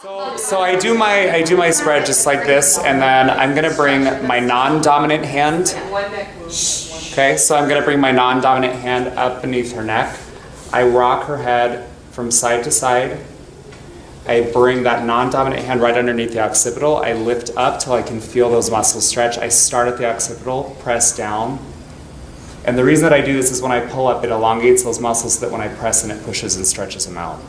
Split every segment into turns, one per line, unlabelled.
So I do my spread just like this, and then I'm gonna bring my non-dominant hand. Okay, so I'm gonna bring my non-dominant hand up beneath her neck. I rock her head from side to side. I bring that non-dominant hand right underneath the occipital. I lift up till I can feel those muscles stretch. I start at the occipital, press down. And the reason that I do this is when I pull up, it elongates those muscles so that when I press in, it pushes and stretches them out.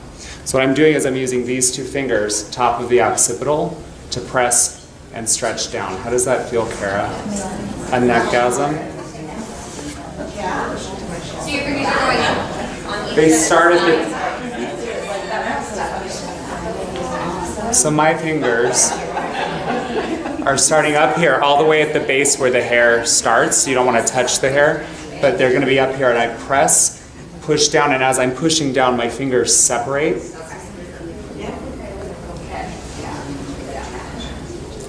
So what I'm doing is I'm using these two fingers, top of the occipital, to press and stretch down. How does that feel, Kara? A neckgasm?
So your fingers are going up on each
They start at the... So my fingers are starting up here, all the way at the base where the hair starts. You don't want to touch the hair, but they're going to be up here, and I press, push down, and as I'm pushing down, my fingers separate.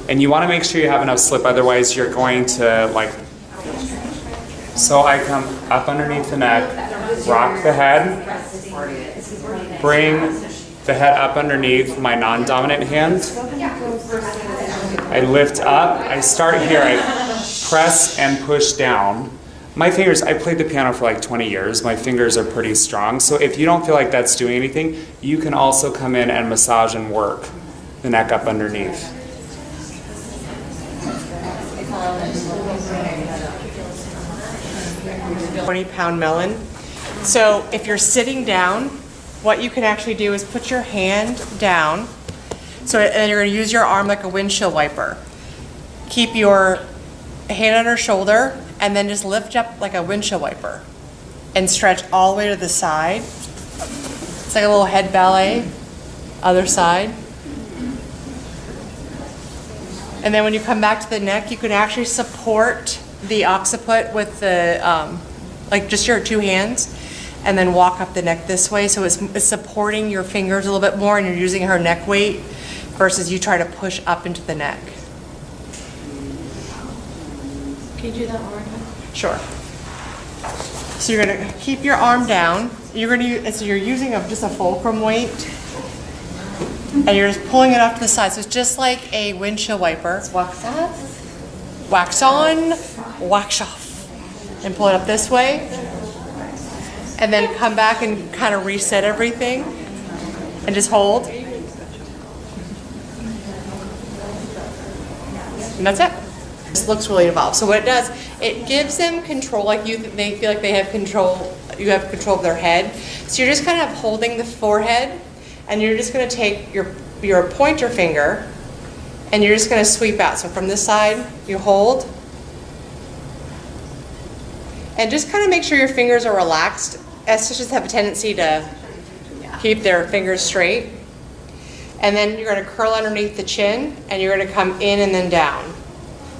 And you want to make sure you have enough slip, otherwise you're going to so I come up underneath the neck, rock the head, bring the head up underneath my non-dominant hand. I lift up, I start here, I press and push down. My fingers, I played the piano for like 20 years. My fingers are pretty strong. So if you don't feel like that's doing anything, you can also come in and massage and work the neck up underneath.
20-pound melon. So if you're sitting down, what you can actually do is put your hand down. And you're going to use your arm like a windshield wiper. Keep your hand on her shoulder and then just lift up like a windshield wiper and stretch all the way to the side. It's like a little head ballet. Other side. And then when you come back to the neck, you can actually support the occiput with the, like just your two hands, and then walk up the neck this way. So it's supporting your fingers a little bit more, and you're using her neck weight versus you try to push up into the neck.
Can you do that one more time?
Sure. So you're gonna keep your arm down. You're using just a fulcrum weight, and you're just pulling it off to the side. So it's just like a windshield wiper.
It's wax off.
Wax on, wax off. And pull it up this way. And then come back and kind of reset everything. And just hold. And that's it. This looks really involved. So what it does, it gives them control, like they feel like they have control, you have control of their head. So you're just kind of holding the forehead, and you're just going to take your pointer finger, and you're just going to sweep out. So from this side, you hold. And just kind of make sure your fingers are relaxed. Estheticians have a tendency to keep their fingers straight. And then you're going to curl underneath the chin, and you're going to come in and then down.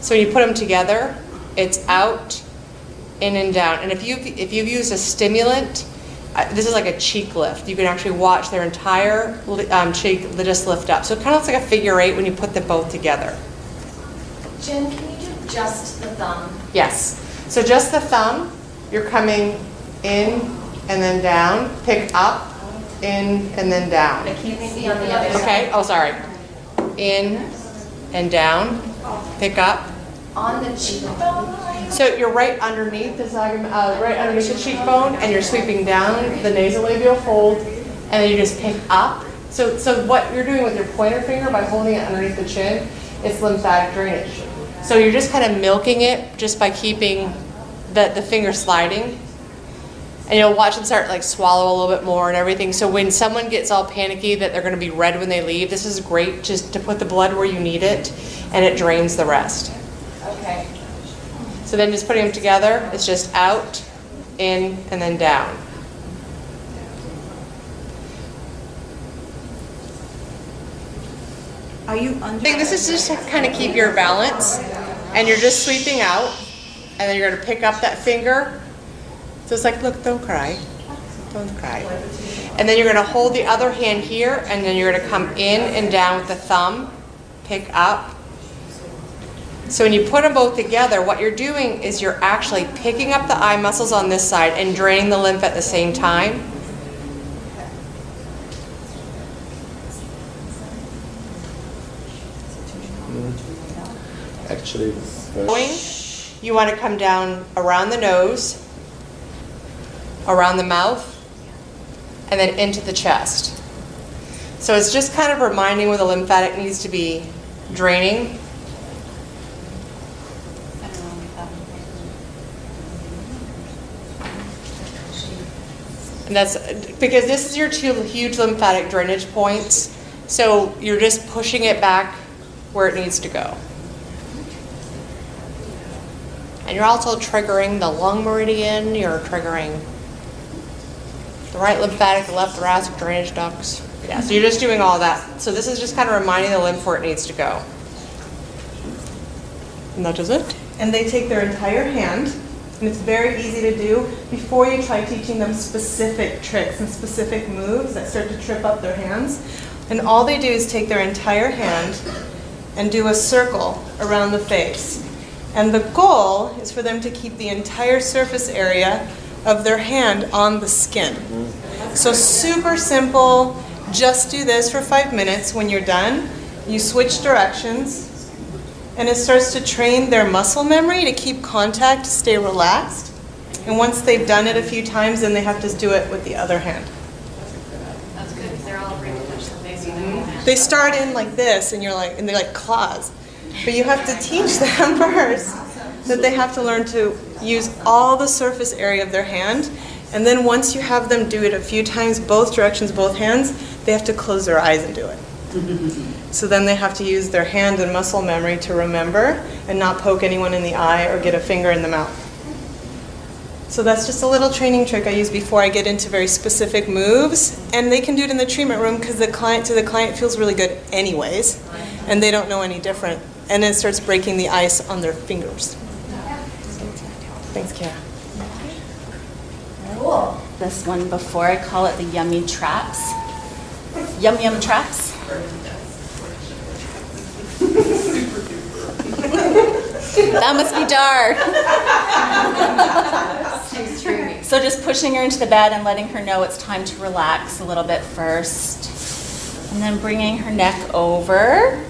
So when you put them together, it's out, in and down. And if you've used a stimulant, this is like a cheek lift. You can actually watch their entire cheek just lift up. So it kind of looks like a figure eight when you put them both together.
Jen, can you do just the thumb?
Yes. So just the thumb, you're coming in and then down, pick up, in and then down.
I can't see on the other side.
Okay, oh sorry. In and down, pick up.
On the cheekbone line?
So you're right underneath the right underneath the cheekbone, and you're sweeping down the nasolabial fold, and then you just pick up. So what you're doing with your pointer finger by holding it underneath the chin, it's lymphatic drainage. So you're just kind of milking it just by keeping the finger sliding. And you'll watch them start like swallow a little bit more and everything. So when someone gets all panicky that they're going to be red when they leave, this is great just to put the blood where you need it, and it drains the rest.
Okay.
So then just putting them together, it's just out, in, and then down.
Are you under?
I think this is just to kind of keep your balance, and you're just sweeping out, and then you're going to pick up that finger. So it's like, look, don't cry. Don't cry. And then you're going to hold the other hand here, and then you're going to come in and down with the thumb, pick up. So when you put them both together, what you're doing is you're actually picking up the eye muscles on this side and draining the lymph at the same time.
Actually,
Going, you want to come down around the nose, around the mouth, and then into the chest. So it's just kind of reminding where the lymphatic needs to be draining. And that's because this is your two huge lymphatic drainage points. So you're just pushing it back where it needs to go. And you're also triggering the lung meridian, you're triggering the right lymphatic, the left thoracic drainage ducts. Yeah, so you're just doing all that. So this is just kind of reminding the lymph where it needs to go. And that is it. And they take their entire hand, and it's very easy to do before you try teaching them specific tricks and specific moves that start to trip up their hands. And all they do is take their entire hand and do a circle around the face. And the goal is for them to keep the entire surface area of their hand on the skin. So super simple, just do this for 5 minutes. When you're done, you switch directions, and it starts to train their muscle memory to keep contact, to stay relaxed. And once they've done it a few times, then they have to do it with the other hand.
That's good, because they're all afraid to touch the face with their hand.
They start in like this, and they're like claws. But you have to teach them first that they have to learn to use all the surface area of their hand. And then once you have them do it a few times, both directions, both hands, they have to close their eyes and do it. So then they have to use their hand and muscle memory to remember and not poke anyone in the eye or get a finger in the mouth. So that's just a little training trick I use before I get into very specific moves. And they can do it in the treatment room because the client feels really good anyways. And they don't know any different. And it starts breaking the ice on their fingers. Thanks, Kara.
Cool. This one before, I call it the yummy traps. Yum yum traps. That must be Dar. So just pushing her into the bed and letting her know it's time to relax a little bit first. And then bringing her neck over.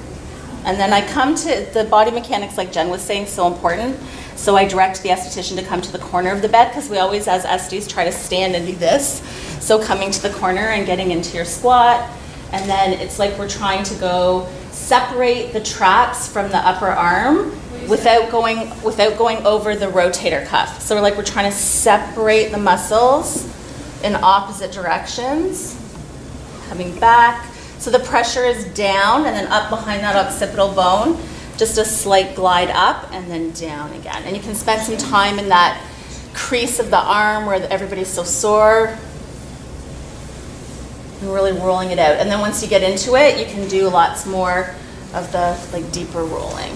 And then I come to the body mechanics, like Jen was saying, so important. So I direct the esthetician to come to the corner of the bed because we always, as esties, try to stand and do this. So coming to the corner and getting into your squat. And then it's like we're trying to go separate the traps from the upper arm without going over the rotator cuff. So we're trying to separate the muscles in opposite directions. Coming back. So the pressure is down and then up behind that occipital bone. Just a slight glide up and then down again. And you can spend some time in that crease of the arm where everybody's so sore. And really rolling it out. And then once you get into it, you can do lots more of the deeper rolling.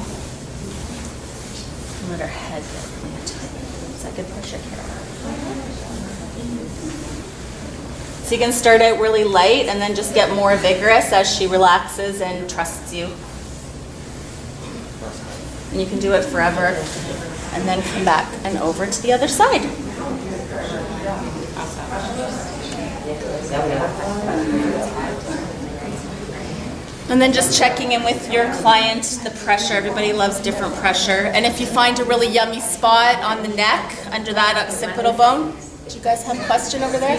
And let her head get planted. Is that good pressure, Kara? So you can start out really light and then just get more vigorous as she relaxes and trusts you. And you can do it forever and then come back and over to the other side. And then just checking in with your client, the pressure. Everybody loves different pressure. And if you find a really yummy spot on the neck under that occipital bone, do you guys have a question over there?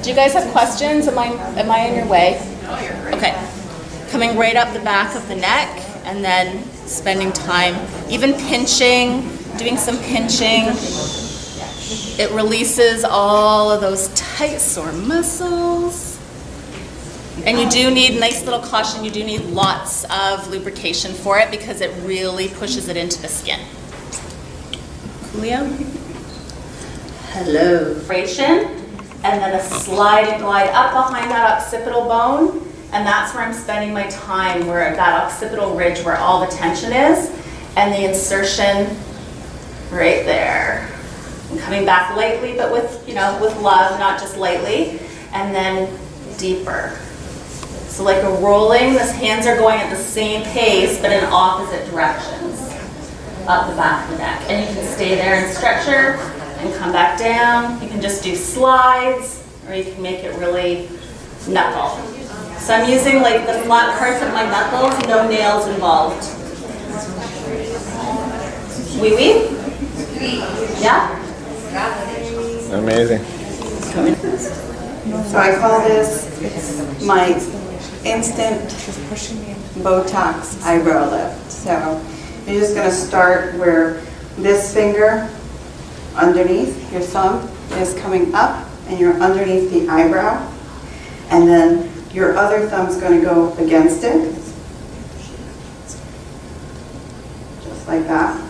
Do you guys have questions? Am I in your way? Okay. Coming right up the back of the neck and then spending time, even pinching, doing some pinching. It releases all of those tight, sore muscles. And you do need, nice little caution, you do need lots of lubrication for it because it really pushes it into the skin. Coolio? Hello. And then a slide and glide up behind that occipital bone. And that's where I'm spending my time, where that occipital ridge where all the tension is. And the insertion right there. And coming back lightly, but with love, not just lightly. And then deeper. So like a rolling, the hands are going at the same pace, but in opposite directions. Up the back of the neck. And you can stay there and stretch her and come back down. You can just do slides, or you can make it really knuckle. So I'm using like the flat parts of my knuckles, no nails involved. Wee wee? Yeah?
Amazing.
So I call this my instant Botox eyebrow lift. So you're just going to start where this finger underneath your thumb is coming up and you're underneath the eyebrow. And then your other thumb's going to go against it. Just like that.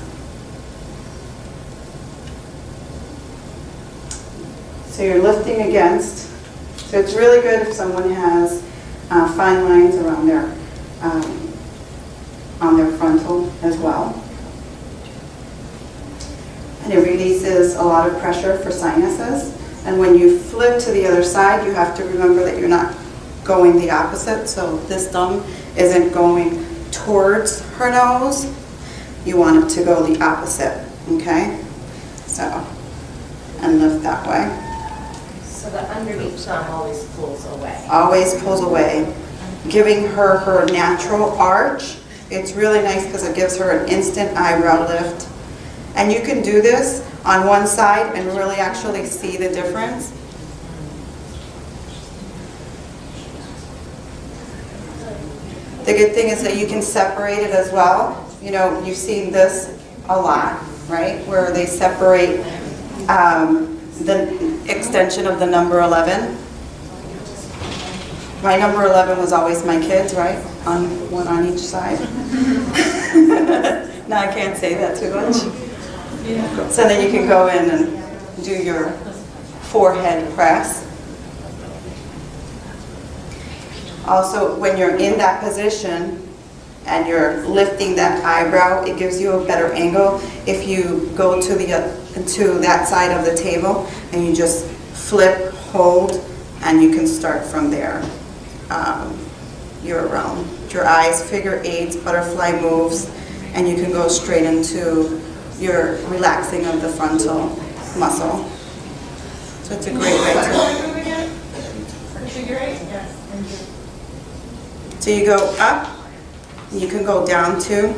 So you're lifting against. So it's really good if someone has fine lines around on their frontal as well. And it releases a lot of pressure for sinuses. And when you flip to the other side, you have to remember that you're not going the opposite. So this thumb isn't going towards her nose. You want it to go the opposite, okay? So, and lift that way.
So the underneath thumb always pulls away.
Always pulls away, giving her her natural arch. It's really nice because it gives her an instant eyebrow lift. And you can do this on one side and really actually see the difference. The good thing is that you can separate it as well. You know, you've seen this a lot, right? Where they separate the extension of the number 11. My number 11 was always my kids, right? One on each side. Now I can't say that too much. So then you can go in and do your forehead press. Also, when you're in that position and you're lifting that eyebrow, it gives you a better angle. If you go to that side of the table and you just flip, hold, and you can start from there. You're around your eyes, figure eights, butterfly moves, and you can go straight into your relaxing of the frontal muscle. So it's a great way to. So you go up, and you can go down to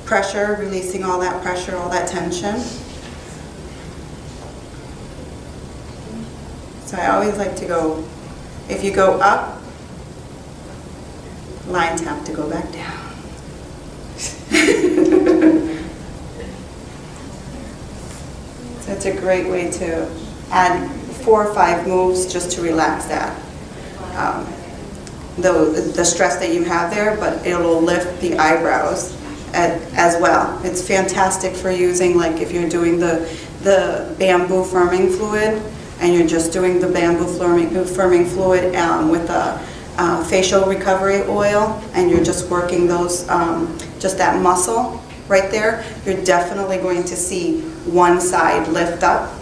pressure, releasing all that pressure, all that tension. So I always like to go, if you go up, lines have to go back down. So it's a great way to add 4 or 5 moves just to relax that. The stress that you have there, but it'll lift the eyebrows as well. It's fantastic for using, like if you're doing the bamboo firming fluid and you're just doing the bamboo firming fluid with a facial recovery oil and you're just working those, just that muscle right there, you're definitely going to see one side lift up.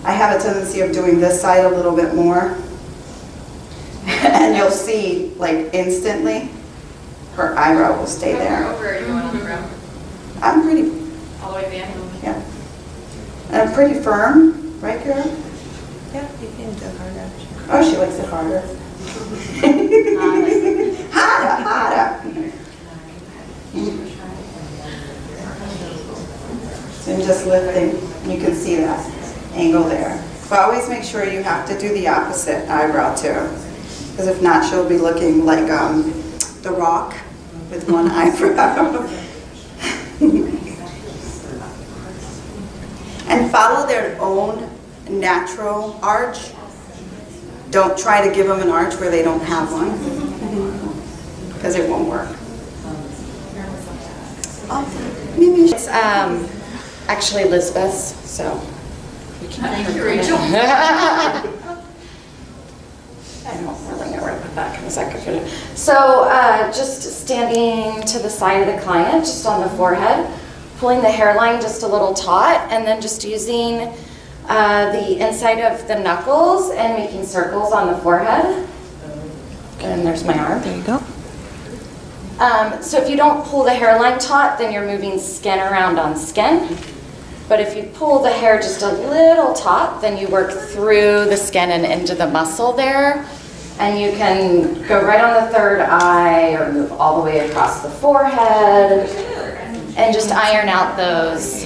I have a tendency of doing this side a little bit more. And you'll see, like, instantly, her eyebrow will stay there.
Over, are you going on the rim?
I'm pretty,
All the way down?
yeah. And I'm pretty firm, right, Kara? Yeah, you can do harder. Oh, she likes it harder. Harder. So I'm just lifting, you can see that angle there. But always make sure you have to do the opposite eyebrow too. Because if not, she'll be looking like The Rock with one eyebrow. And follow their own natural arch. Don't try to give them an arch where they don't have one, because it won't work. Maybe
It's actually Elizabeth's, so.
Thank you, Rachel.
I don't really know where to put that because I could put it. So just standing to the side of the client, just on the forehead, pulling the hairline just a little taut, and then just using the inside of the knuckles and making circles on the forehead. And there's my arm. There you go. So if you don't pull the hairline taut, then you're moving skin around on skin. But if you pull the hair just a little taut, then you work through the skin and into the muscle there. And you can go right on the third eye or move all the way across the forehead and just iron out those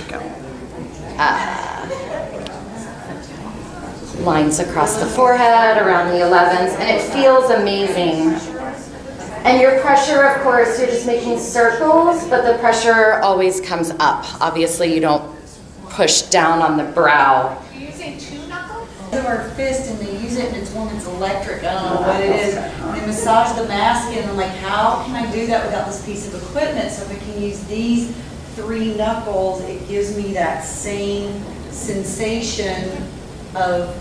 lines across the forehead, around the 11s, and it feels amazing. And your pressure, of course, you're just making circles, but the pressure always comes up. Obviously, you don't push down on the brow.
You're using 2 knuckles?
Our fist and they use it and it's one that's electric. I don't know what it is. And they massage the mask in. I'm like, how can I do that without this piece of equipment? So if I can use these 3 knuckles, it gives me that same sensation of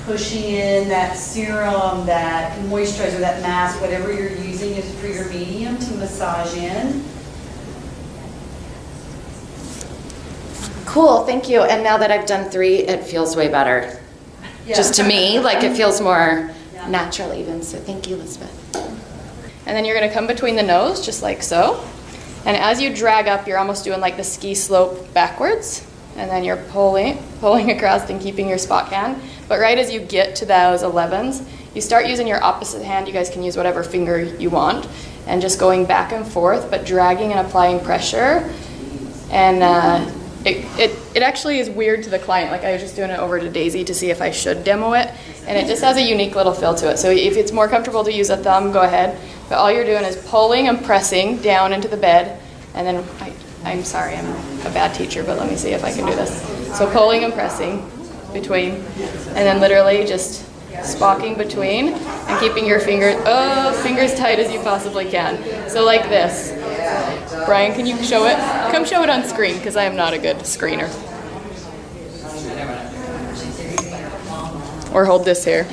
pushing in that serum, that moisturizer, that mask, whatever you're using is for your medium to massage in.
Cool, thank you. And now that I've done 3, it feels way better.
Yeah.
Just to me, like it feels more natural even. So thank you, Elizabeth.
And then you're gonna come between the nose, just like so. And as you drag up, you're almost doing like the ski slope backwards. And then you're pulling across and keeping your spot hand. But right as you get to those 11s, you start using your opposite hand. You guys can use whatever finger you want. And just going back and forth, but dragging and applying pressure. And it actually is weird to the client. Like I was just doing it over to Daisy to see if I should demo it. And it just has a unique little feel to it. So if it's more comfortable to use a thumb, go ahead. But all you're doing is pulling and pressing down into the bed. And then, I'm sorry, I'm a bad teacher, but let me see if I can do this. So pulling and pressing between. And then literally just spocking between and keeping your fingers tight as you possibly can. So like this. Brian, can you show it? Come show it on screen, because I am not a good screener. Or hold this here.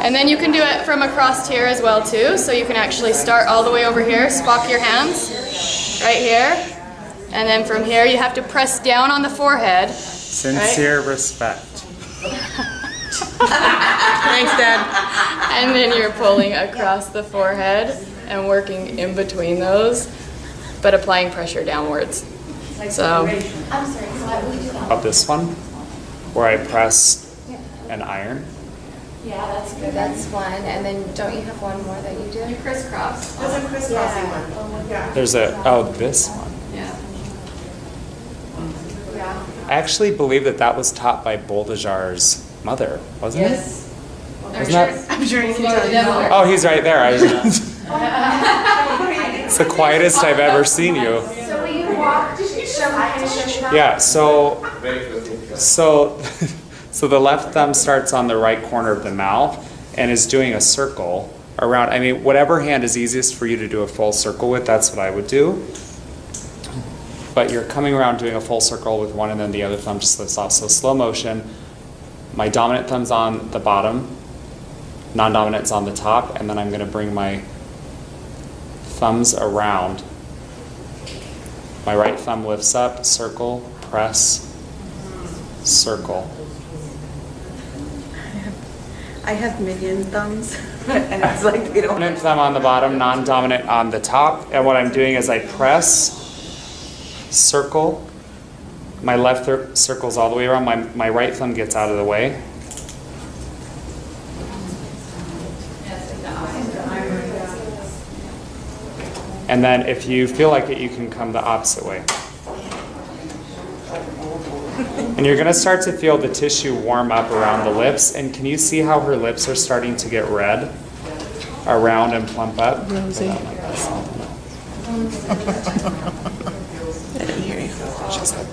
And then you can do it from across here as well too. So you can actually start all the way over here, spock your hands right here. And then from here you have to press down on the forehead.
Sincere respect.
Thanks, Dad. And then you're pulling across the forehead and working in between those, but applying pressure downwards. So,
I'm sorry, what will you do that?
About this one, where I press and iron.
Yeah, that's good. That's one. And then don't you have one more that you do?
crisscross.
There's a crisscrossing one.
There's this one.
Yeah.
I actually believe that was taught by Boldajar's mother, wasn't it? Wasn't that?
I'm sure you can tell you.
Oh, he's right there. It's the quietest I've ever seen you.
So will you walk, show me?
Yeah, so the left thumb starts on the right corner of the mouth and is doing a circle around. I mean, whatever hand is easiest for you to do a full circle with, that's what I would do. But you're coming around doing a full circle with one and then the other thumb just lifts off. So slow motion, my dominant thumb's on the bottom, non-dominant's on the top, and then I'm gonna bring my thumbs around. My right thumb lifts up, circle, press, circle.
I have minion thumbs, and it's like they don't.
Dominant thumb on the bottom, non-dominant on the top, and what I'm doing is I press, circle, my left circles all the way around, my right thumb gets out of the way. And then if you feel like it, you can come the opposite way. And you're gonna start to feel the tissue warm up around the lips. And can you see how her lips are starting to get red around and plump up? Rosie. I didn't hear you. She said.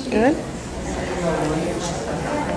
Good.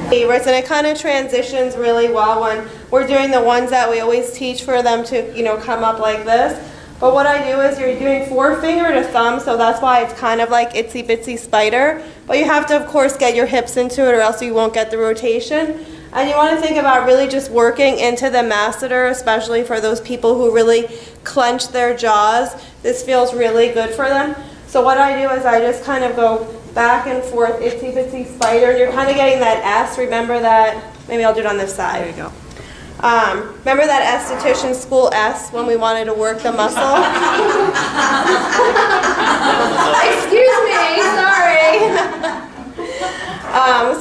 Favorites, and it kind of transitions really well when we're doing the ones that we always teach for them to, come up like this. But what I do is you're doing forefinger to thumb, so that's why it's kind of like itsy bitsy spider. But you have to, of course, get your hips into it or else you won't get the rotation. And you want to think about really just working into the masseter, especially for those people who really clench their jaws. This feels really good for them. So what I do is I just kind of go back and forth, itsy bitsy spider. You're kind of getting that S. Remember that. Maybe I'll do it on this side. There you go. Remember that esthetician school S when we wanted to work the muscle? Excuse me, sorry.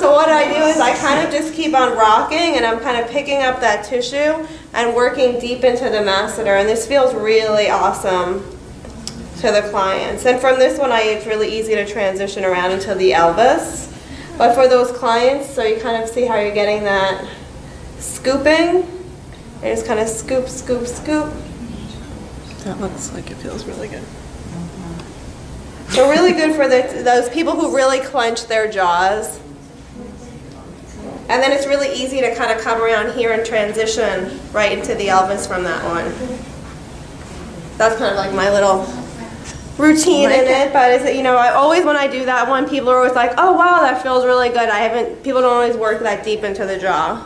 So what I do is I kind of just keep on rocking and I'm kind of picking up that tissue and working deep into the masseter, and this feels really awesome to the clients. And from this one, it's really easy to transition around into the Elvis. But for those clients, so you kind of see how you're getting that scooping, and just kind of scoop, scoop, scoop.
That looks like it feels really good.
So really good for those people who really clench their jaws. And then it's really easy to kind of come around here and transition right into the Elvis from that one. That's kind of like my little routine in it, but it's, you know, I always, when I do that one, people are always like, oh wow, that feels really good. People don't always work that deep into the jaw.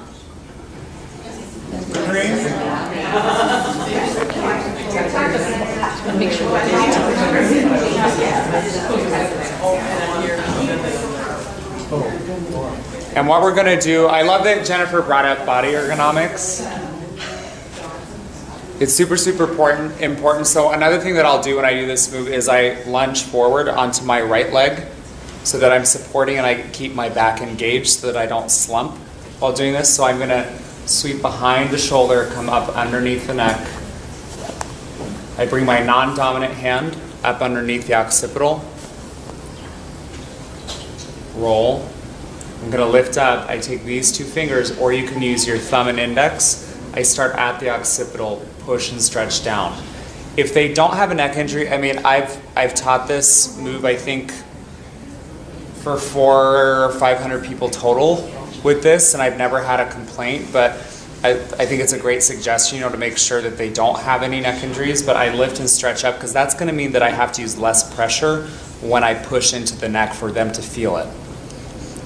And what we're gonna do, I love that Jennifer brought up body ergonomics. It's super, super important. So another thing that I'll do when I do this move is I lunge forward onto my right leg so that I'm supporting and I keep my back engaged so that I don't slump while doing this. So I'm gonna sweep behind the shoulder, come up underneath the neck. I bring my non-dominant hand up underneath the occipital. Roll. I'm gonna lift up. I take these two fingers, or you can use your thumb and index. I start at the occipital, push and stretch down. If they don't have a neck injury, I mean, I've taught this move, I think, for 400 or 500 people total with this, and I've never had a complaint, but I think it's a great suggestion, you know, to make sure that they don't have any neck injuries, but I lift and stretch up because that's gonna mean that I have to use less pressure when I push into the neck for them to feel it.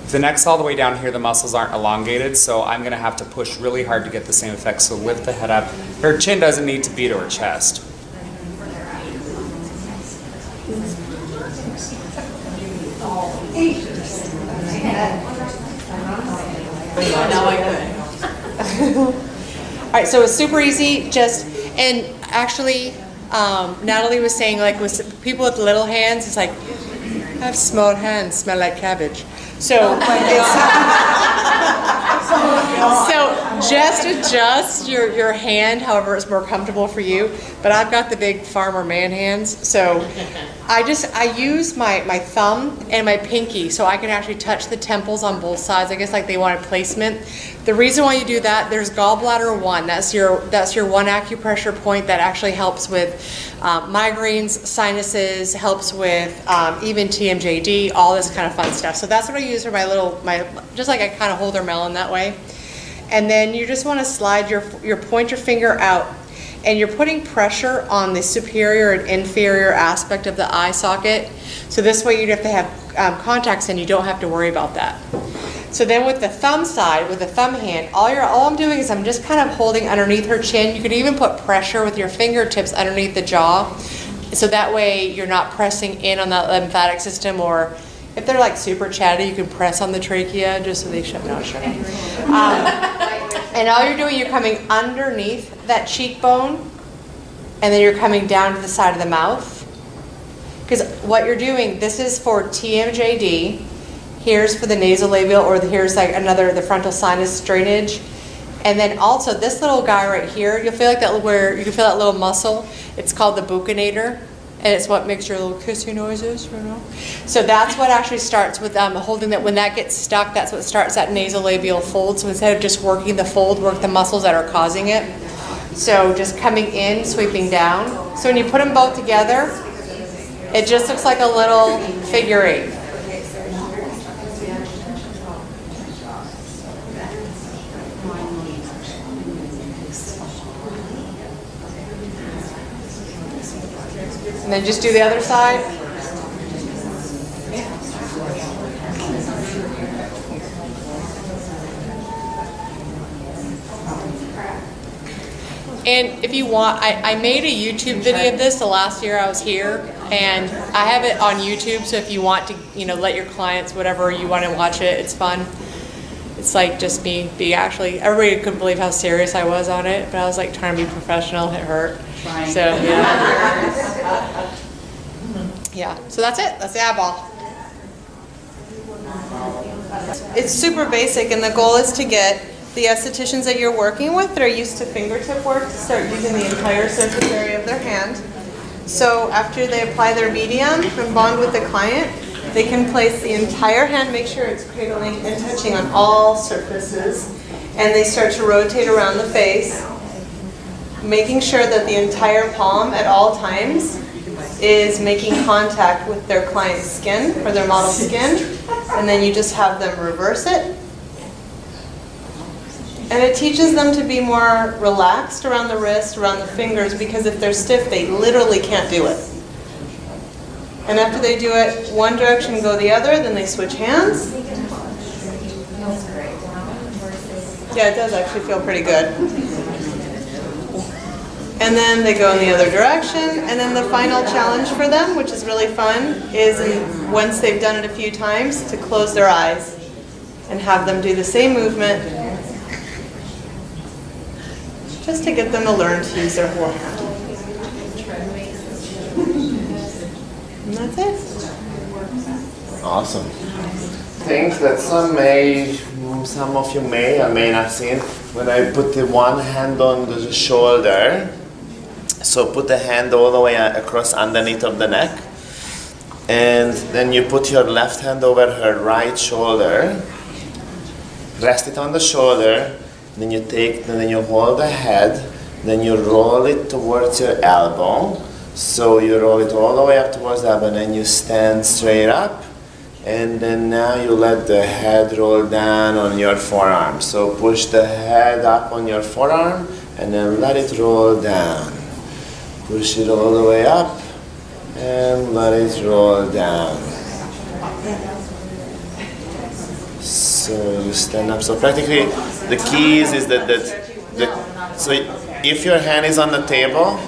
If the neck's all the way down here, the muscles aren't elongated, so I'm gonna have to push really hard to get the same effect. So lift the head up. Her chin doesn't need to be to her chest.
All right, so it's super easy, and actually, Natalie was saying, like, with people with little hands, it's like, I have small hands, smell like cabbage. So, so just adjust your hand however it's more comfortable for you. But I've got the big farmer man hands, so I use my thumb and my pinky so I can actually touch the temples on both sides. I guess like they want a placement. The reason why you do that, there's gallbladder 1. That's your one acupressure point that actually helps with migraines, sinuses, helps with even TMJD, all this kind of fun stuff. So that's what I use for just like I kind of hold their melon that way. And then you just want to slide your pointer finger out, and you're putting pressure on the superior and inferior aspect of the eye socket. So this way you'd have to have contacts in, you don't have to worry about that. So then with the thumb side, with the thumb hand, all I'm doing is I'm just kind of holding underneath her chin. You could even put pressure with your fingertips underneath the jaw. So that way you're not pressing in on that lymphatic system, or if they're like super chatty, you can press on the trachea just so they shut down. And all you're doing, you're coming underneath that cheekbone, and then you're coming down to the side of the mouth. Because what you're doing, this is for TMJD, here's for the nasolabial, or here's like the frontal sinus drainage. And then also this little guy right here, you'll feel like that where you can feel that little muscle. It's called the buccinator, and it's what makes your little kissy noises, you know. So that's what actually starts with holding that. When that gets stuck, that's what starts that nasolabial fold. So instead of just working the fold, work the muscles that are causing it. So just coming in, sweeping down. So when you put them both together, it just looks like a little figure 8. And then just do the other side. And if you want, I made a YouTube video of this the last year I was here, and I have it on YouTube, so if you want to, let your clients, whatever you want to watch it, it's fun. It's like just me being actually, everybody couldn't believe how serious I was on it, but I was like trying to be professional. It hurt. So yeah. Yeah, so that's it. That's the eyeball. It's super basic, and the goal is to get the estheticians that you're working with that are used to fingertip work to start using the entire surface area of their hand. So after they apply their medium and bond with the client, they can place the entire hand, make sure it's cradling and touching on all surfaces, and they start to rotate around the face, making sure that the entire palm at all times is making contact with their client's skin or their model's skin, and then you just have them reverse it. And it teaches them to be more relaxed around the wrist, around the fingers, because if they're stiff, they literally can't do it. And after they do it one direction, go the other, then they switch hands. Yeah, it does actually feel pretty good. And then they go in the other direction, and then the final challenge for them, which is really fun, is once they've done it a few times, to close their eyes and have them do the same movement, just to get them to learn to use their whole hand. And that's it.
Awesome. Things that some of you may or may not seen, when I put the one hand on the shoulder, so put the hand all the way across underneath of the neck, and then you put your left hand over her right shoulder, rest it on the shoulder, then you hold the head, then you roll it towards your elbow. So you roll it all the way up towards the elbow, and then you stand straight up, and then now you let the head roll down on your forearm. So push the head up on your forearm, and then let it roll down. Push it all the way up, and let it roll down. So you stand up. So practically, the keys is so if your hand is on the table,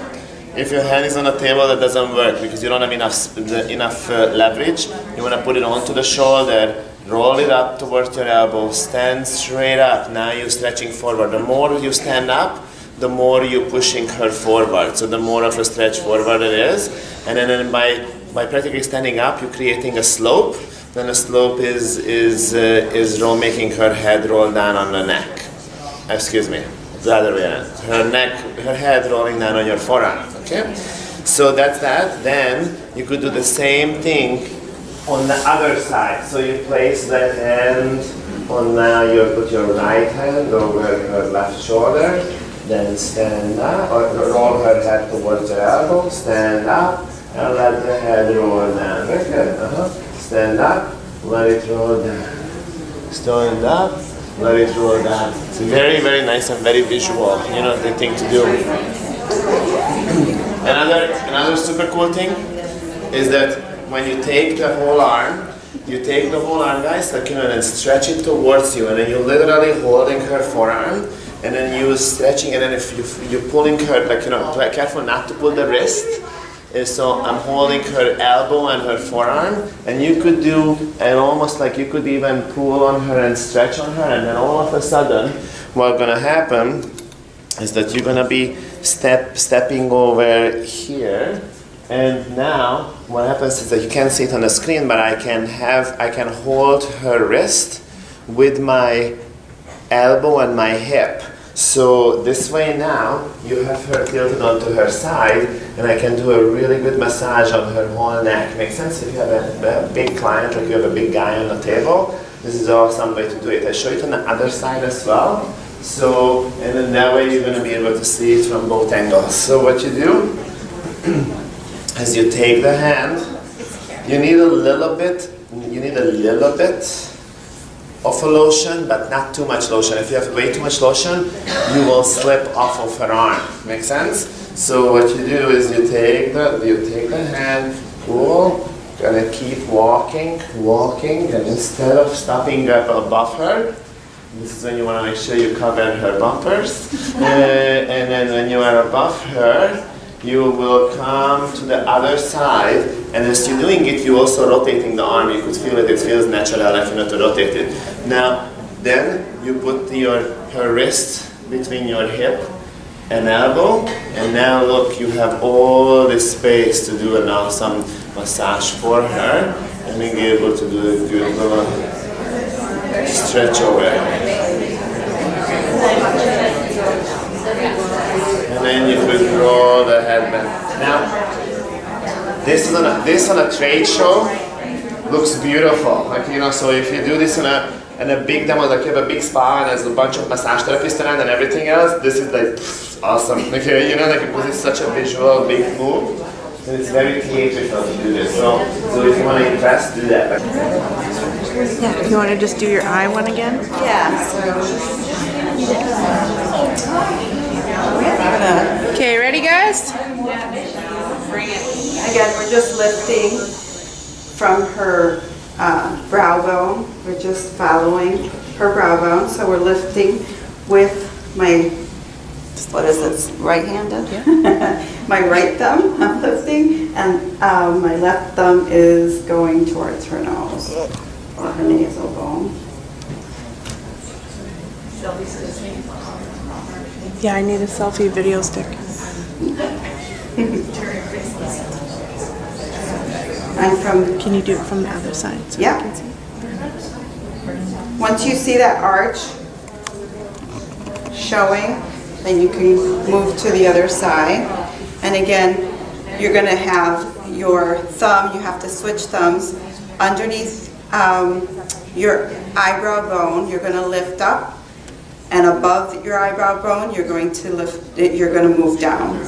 that doesn't work because you don't have enough leverage. You want to put it onto the shoulder, roll it up towards your elbow, stand straight up. Now you're stretching forward. The more you stand up, the more you're pushing her forward. So the more of a stretch forward it is. And then by practically standing up, you're creating a slope. Then the slope is making her head roll down on the neck. Excuse me, the other way around. Her head rolling down on your forearm. Okay, so that's that. Then you could do the same thing on the other side. So you place the hand on now. You put your right hand over her left shoulder. Then stand up, or roll her head towards your elbow. Stand up and let the head roll down. Very good. Stand up, let it roll down. Stand up, let it roll down. It's very, very nice and very visual, the thing to do. Another super cool thing is that when you take the whole arm, guys, and stretch it towards you, and then you're literally holding her forearm, and then you're stretching, and then if you're pulling her, careful not to pull the wrist. So I'm holding her elbow and her forearm, and you could do, and almost like you could even pull on her and stretch on her, and then all of a sudden, what's gonna happen is that you're gonna be stepping over here, and now what happens is that you can't see it on the screen, but I can hold her wrist with my elbow and my hip. So this way now, you have her tilted onto her side, and I can do a really good massage on her whole neck. Makes sense? If you have a big client, like you have a big guy on the table, this is an awesome way to do it. I show it on the other side as well. So, and then that way you're gonna be able to see it from both angles. So what you do, is you take the hand, you need a little bit of a lotion, but not too much lotion. If you have way too much lotion, you will slip off of her arm. Make sense? So what you do is you take the hand, pull, gonna keep walking, and instead of stopping up above her, this is when you want to make sure you cover her bumpers, and then when you are above her, you will come to the other side, and as you're doing it, you're also rotating the arm. You could feel it feels natural if you know to rotate it. Now, Then you put her wrist between your hip and elbow, and now look, you have all this space to do an awesome massage for her, and being able to do a good little stretch away. And then you could roll the head back. Now, this on a trade show looks beautiful. Like, you know, so if you do this in a big demo, like you have a big spa and there's a bunch of massage therapists around and everything else, this is like awesome. Okay, you know, like because it's such a visual big move, and it's very theatrical to do this. So if you want to impress, do that.
Yeah, you want to just do your eye one again? Okay, ready guys?
Again, we're just lifting from her brow bone. We're just following her brow bone. So we're lifting with my, what is this, right-handed? Yeah. My right thumb, I'm lifting, and my left thumb is going towards her nose or her nasal bone.
Yeah, I need a selfie video stick.
And from,
Can you do it from the other side? So
Yeah.
I can see?
once you see that arch showing, then you can move to the other side. And again, you're going to have your thumb, you have to switch thumbs, underneath your eyebrow bone, you're going to lift up, and above your eyebrow bone, you're going to move down.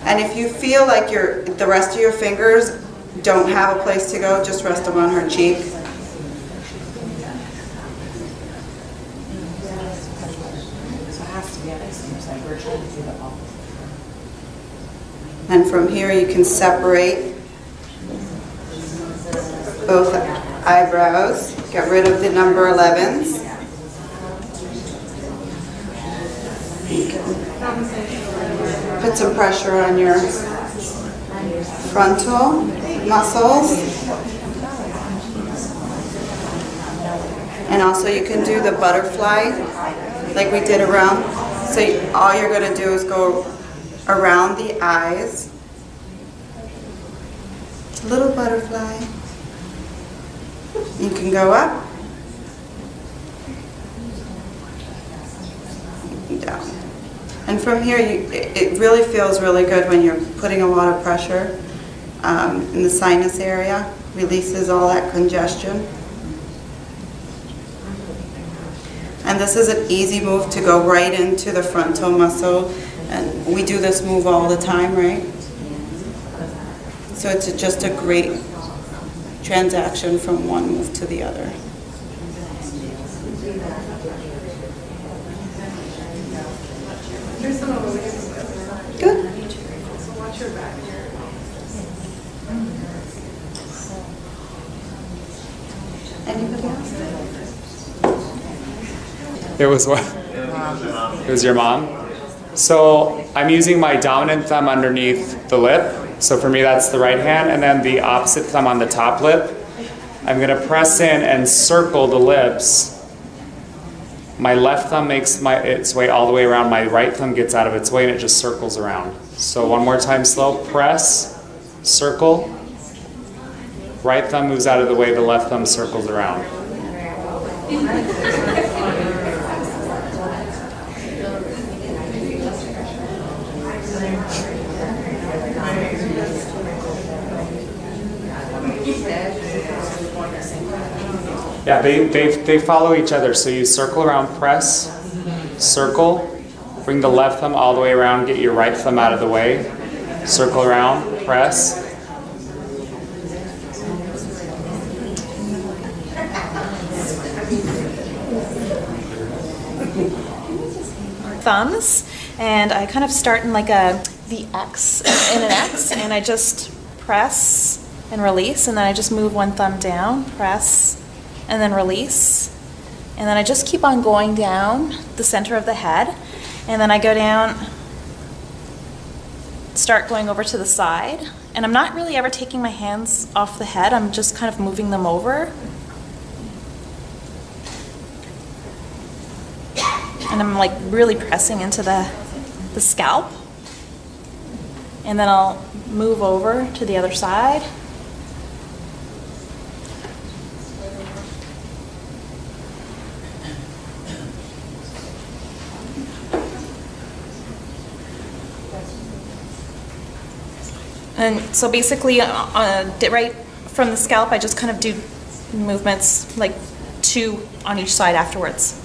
And if you feel like the rest of your fingers don't have a place to go, just rest them on her cheek. And from here you can separate both eyebrows, get rid of the number 11s. Put some pressure on your frontal muscles. And also you can do the butterfly like we did around. So all you're going to do is go around the eyes. A little butterfly. You can go up and down. And from here, it really feels really good when you're putting a lot of pressure in the sinus area. Releases all that congestion. And this is an easy move to go right into the frontal muscle. And we do this move all the time, right? So it's just a great transaction from one move to the other. Good. Anybody else?
It was what? It was your mom? So I'm using my dominant thumb underneath the lip. So for me, that's the right hand. And then the opposite thumb on the top lip. I'm going to press in and circle the lips. My left thumb makes its way all the way around. My right thumb gets out of its way and it just circles around. So one more time slow. Press, circle. Right thumb moves out of the way. The left thumb circles around. Yeah, they follow each other. So you circle around, press, circle, bring the left thumb all the way around, get your right thumb out of the way, circle around, press.
Thumbs, and I kind of start in like the X, in an X, and I just press and release, and then I just move one thumb down, press, and then release. And then I just keep on going down the center of the head, and then I go down, start going over to the side, and I'm not really ever taking my hands off the head, I'm just kind of moving them over. and I'm like really pressing into the scalp. And then I'll move over to the other side. And so basically, right from the scalp, I just kind of do movements like 2 on each side afterwards.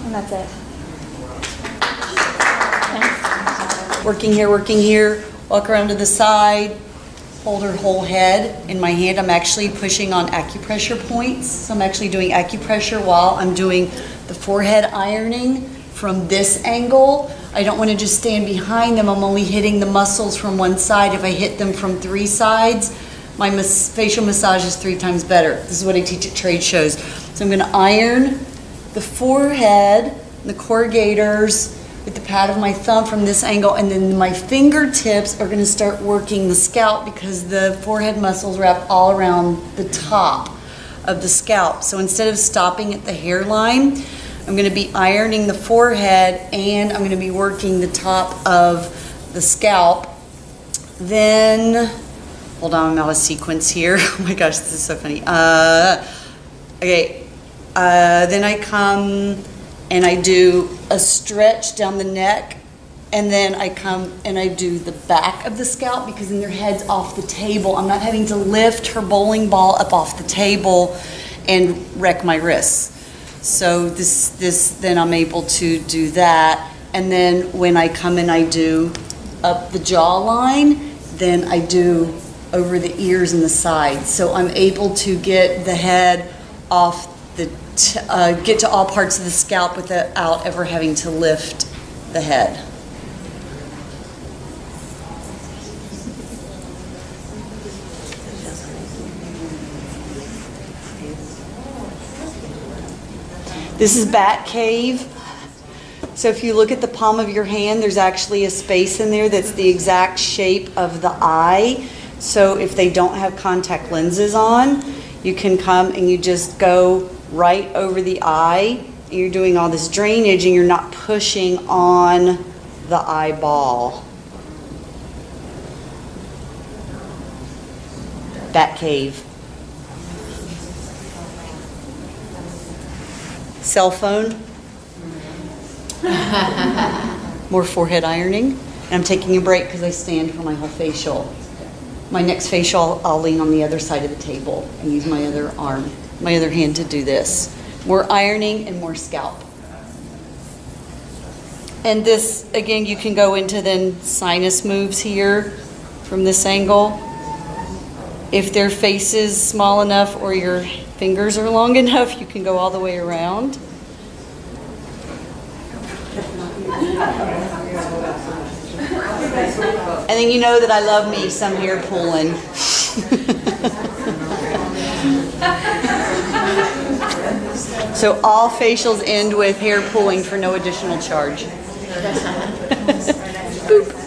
And that's it.
Working here, walk around to the side, hold her whole head in my hand. I'm actually pushing on acupressure points. So I'm actually doing acupressure while I'm doing the forehead ironing from this angle. I don't want to just stand behind them. I'm only hitting the muscles from one side. If I hit them from 3 sides, my facial massage is 3 times better. This is what I teach at trade shows. So I'm going to iron the forehead, the corrugators, with the pad of my thumb from this angle, and then my fingertips are going to start working the scalp because the forehead muscles wrap all around the top of the scalp. So instead of stopping at the hairline, I'm going to be ironing the forehead and I'm going to be working the top of the scalp. Then, hold on, I'm out of sequence here. Oh my gosh, this is so funny. Then I come and I do a stretch down the neck, and then I come and I do the back of the scalp because then their head's off the table. I'm not having to lift her bowling ball up off the table and wreck my wrists. So then I'm able to do that. And then when I come and I do up the jawline, then I do over the ears and the sides. So I'm able to get the head off get to all parts of the scalp without ever having to lift the head. This is Bat Cave. So if you look at the palm of your hand, there's actually a space in there that's the exact shape of the eye. So if they don't have contact lenses on, you can come and you just go right over the eye. And you're doing all this drainage and you're not pushing on the eyeball. Bat Cave. Cell phone. More forehead ironing. And I'm taking a break because I stand for my whole facial. My next facial, I'll lean on the other side of the table and use my other arm, my other hand to do this. More ironing and more scalp. And this, again, you can go into then sinus moves here from this angle. If their face is small enough or your fingers are long enough, you can go all the way around. And then you know that I love me some hair pulling. So all facials end with hair pulling for no additional charge. Boop.